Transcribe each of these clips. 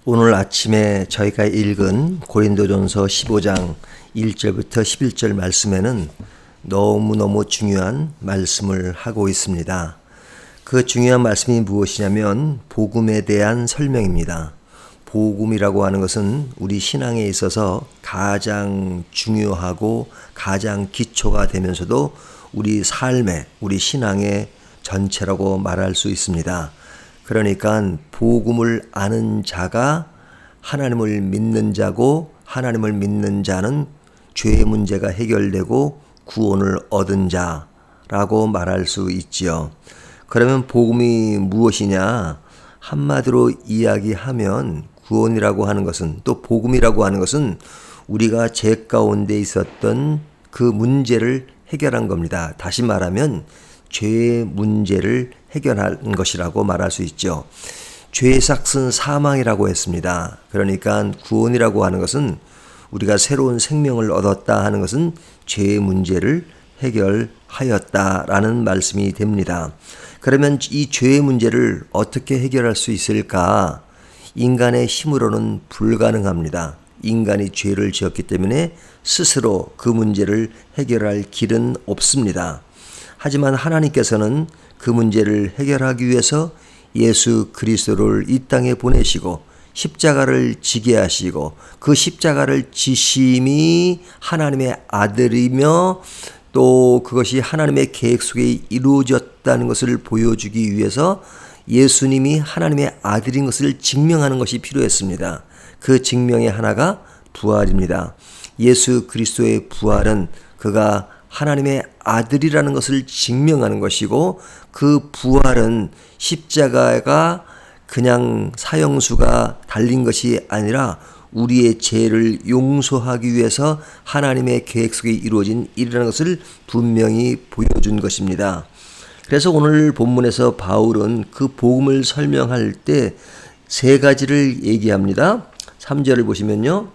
오늘 아침에 저희가 읽은 고린도전서 15장 1절부터 11절 말씀에는 너무너무 중요한 말씀을 하고 있습니다. 그 중요한 말씀이 무엇이냐면 복음에 대한 설명입니다. 복음이라고 하는 것은 우리 신앙에 있어서 가장 중요하고 가장 기초가 되면서도 우리 삶의, 우리 신앙의 전체라고 말할 수 있습니다. 그러니까 복음을 아는 자가 하나님을 믿는 자고, 하나님을 믿는 자는 죄의 문제가 해결되고 구원을 얻은 자라고 말할 수 있지요. 그러면 복음이 무엇이냐? 한마디로 이야기하면 구원이라고 하는 것은, 또 복음이라고 하는 것은 우리가 죄 가운데 있었던 그 문제를 해결한 겁니다. 다시 말하면 죄의 문제를 해결한 것이라고 말할 수 있죠. 죄의 삭은 사망이라고 했습니다. 그러니까 구원이라고 하는 것은 우리가 새로운 생명을 얻었다 하는 것은 죄의 문제를 해결하였다라는 말씀이 됩니다. 그러면 이 죄의 문제를 어떻게 해결할 수 있을까? 인간의 힘으로는 불가능합니다. 인간이 죄를 지었기 때문에 스스로 그 문제를 해결할 길은 없습니다. 하지만 하나님께서는 그 문제를 해결하기 위해서 예수 그리스도를 이 땅에 보내시고 십자가를 지게 하시고, 그 십자가를 지심이 하나님의 아들이며 또 그것이 하나님의 계획 속에 이루어졌다는 것을 보여주기 위해서 예수님이 하나님의 아들인 것을 증명하는 것이 필요했습니다. 그 증명의 하나가 부활입니다. 예수 그리스도의 부활은 그가 하나님의 아들이라는 것을 증명하는 것이고, 그 부활은 십자가가 그냥 사형수가 달린 것이 아니라 우리의 죄를 용서하기 위해서 하나님의 계획 속에 이루어진 일이라는 것을 분명히 보여준 것입니다. 그래서 오늘 본문에서 바울은 그 복음을 설명할 때 세 가지를 얘기합니다. 3절을 보시면요,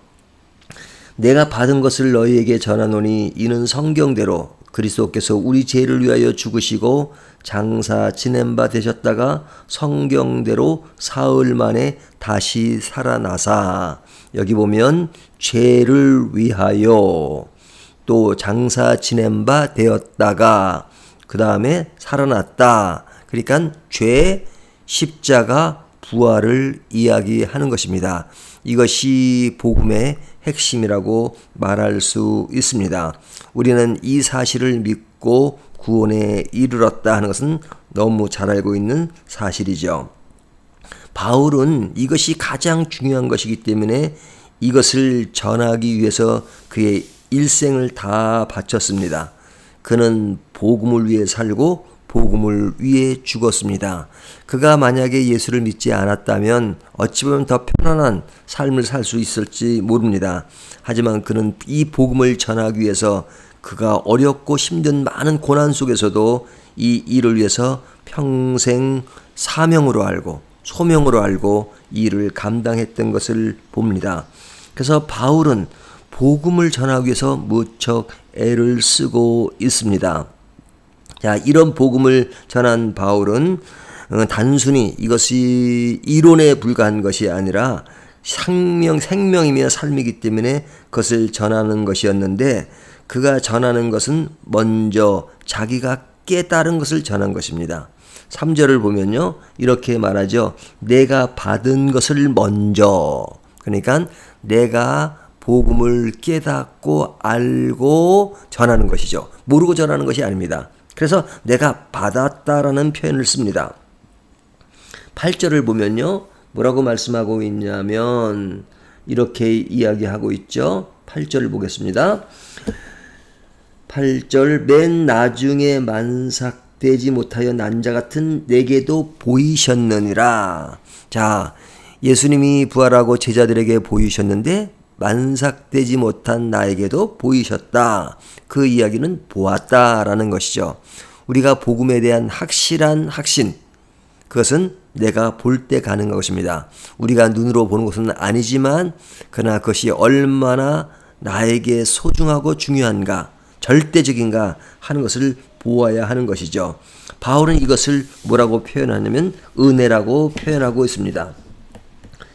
내가 받은 것을 너희에게 전하노니 이는 성경대로 그리스도께서 우리 죄를 위하여 죽으시고 장사 지낸 바 되셨다가 성경대로 사흘 만에 다시 살아나사, 여기 보면 죄를 위하여, 또 장사 지낸 바 되었다가, 그 다음에 살아났다. 그러니까 죄, 십자가, 부활을 이야기하는 것입니다. 이것이 복음의 핵심이라고 말할 수 있습니다. 우리는 이 사실을 믿고 구원에 이르렀다 하는 것은 너무 잘 알고 있는 사실이죠. 바울은 이것이 가장 중요한 것이기 때문에 이것을 전하기 위해서 그의 일생을 다 바쳤습니다. 그는 복음을 위해 살고 복음을 위해 죽었습니다. 그가 만약에 예수를 믿지 않았다면 어찌 보면 더 편안한 삶을 살 수 있을지 모릅니다. 하지만 그는 이 복음을 전하기 위해서 그가 어렵고 힘든 많은 고난 속에서도 이 일을 위해서 평생 사명으로 알고 소명으로 알고 이 일을 감당했던 것을 봅니다. 그래서 바울은 복음을 전하기 위해서 무척 애를 쓰고 있습니다. 자, 이런 복음을 전한 바울은 단순히 이것이 이론에 불과한 것이 아니라 생명이며 삶이기 때문에 그것을 전하는 것이었는데, 그가 전하는 것은 먼저 자기가 깨달은 것을 전한 것입니다. 3절을 보면요, 이렇게 말하죠. 내가 받은 것을 먼저, 그러니까 내가 복음을 깨닫고 알고 전하는 것이죠. 모르고 전하는 것이 아닙니다. 그래서 내가 받았다라는 표현을 씁니다. 8절을 보면요, 뭐라고 말씀하고 있냐면 이렇게 이야기하고 있죠. 8절을 보겠습니다. 8절, 맨 나중에 만삭되지 못하여 난 자 같은 내게도 보이셨느니라. 자, 예수님이 부활하고 제자들에게 보이셨는데 만삭되지 못한 나에게도 보이셨다. 그 이야기는 보았다라는 것이죠. 우리가 복음에 대한 확실한 확신, 그것은 내가 볼 때 가능한 것입니다. 우리가 눈으로 보는 것은 아니지만 그러나 그것이 얼마나 나에게 소중하고 중요한가, 절대적인가 하는 것을 보아야 하는 것이죠. 바울은 이것을 뭐라고 표현하냐면 은혜라고 표현하고 있습니다.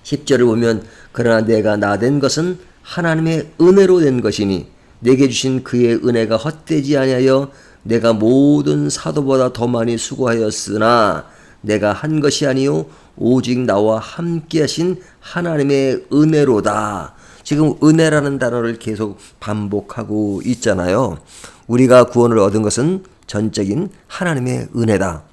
10절을 보면 그러나 내가 나 된 것은 하나님의 은혜로 된 것이니 내게 주신 그의 은혜가 헛되지 아니하여 내가 모든 사도보다 더 많이 수고하였으나 내가 한 것이 아니요 오직 나와 함께 하신 하나님의 은혜로다. 지금 은혜라는 단어를 계속 반복하고 있잖아요. 우리가 구원을 얻은 것은 전적인 하나님의 은혜다.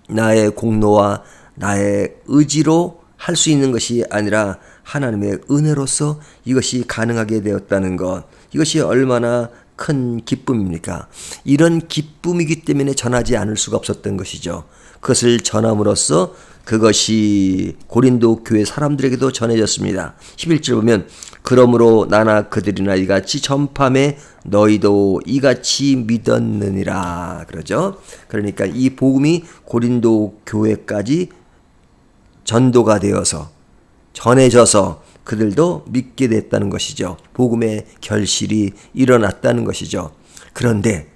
나의 공로와 나의 의지로 할 수 있는 것이 아니라 하나님의 은혜로서 이것이 가능하게 되었다는 것. 이것이 얼마나 큰 기쁨입니까? 이런 기쁨이기 때문에 전하지 않을 수가 없었던 것이죠. 그것을 전함으로써 그것이 고린도 교회 사람들에게도 전해졌습니다. 11절 보면 그러므로 나나 그들이나 이같이 전파매 너희도 이같이 믿었느니라 그러죠. 그러니까 이 복음이 고린도 교회까지 전도가 되어서 전해져서 그들도 믿게 됐다는 것이죠. 복음의 결실이 일어났다는 것이죠. 그런데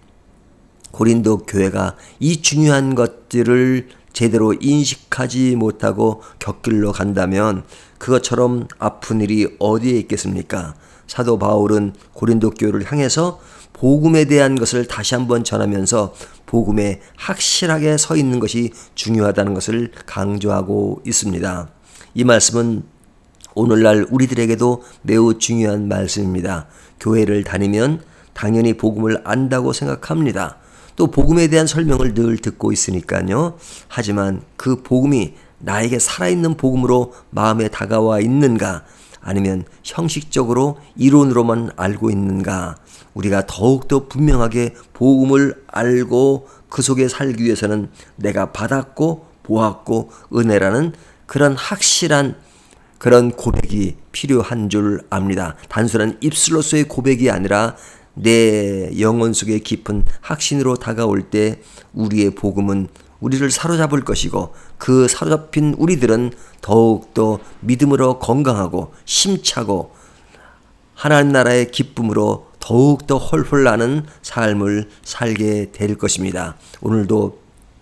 고린도 교회가 이 중요한 것들을 제대로 인식하지 못하고 곁길로 간다면 그것처럼 아픈 일이 어디에 있겠습니까? 사도 바울은 고린도 교회를 향해서 복음에 대한 것을 다시 한번 전하면서 복음에 확실하게 서 있는 것이 중요하다는 것을 강조하고 있습니다. 이 말씀은 오늘날 우리들에게도 매우 중요한 말씀입니다. 교회를 다니면 당연히 복음을 안다고 생각합니다. 또 복음에 대한 설명을 늘 듣고 있으니까요. 하지만 그 복음이 나에게 살아있는 복음으로 마음에 다가와 있는가? 아니면 형식적으로 이론으로만 알고 있는가? 우리가 더욱더 분명하게 복음을 알고 그 속에 살기 위해서는 내가 받았고 보았고 은혜라는 그런 확실한 그런 고백이 필요한 줄 압니다. 단순한 입술로서의 고백이 아니라 내 영혼 속에 깊은 확신으로 다가올 때 우리의 복음은 우리를 사로잡을 것이고 그 사로잡힌 우리들은 더욱더 믿음으로 건강하고 힘차고 하나님 나라의 기쁨으로 더욱더 헐헐 나는 삶을 살게 될 것입니다. 오늘도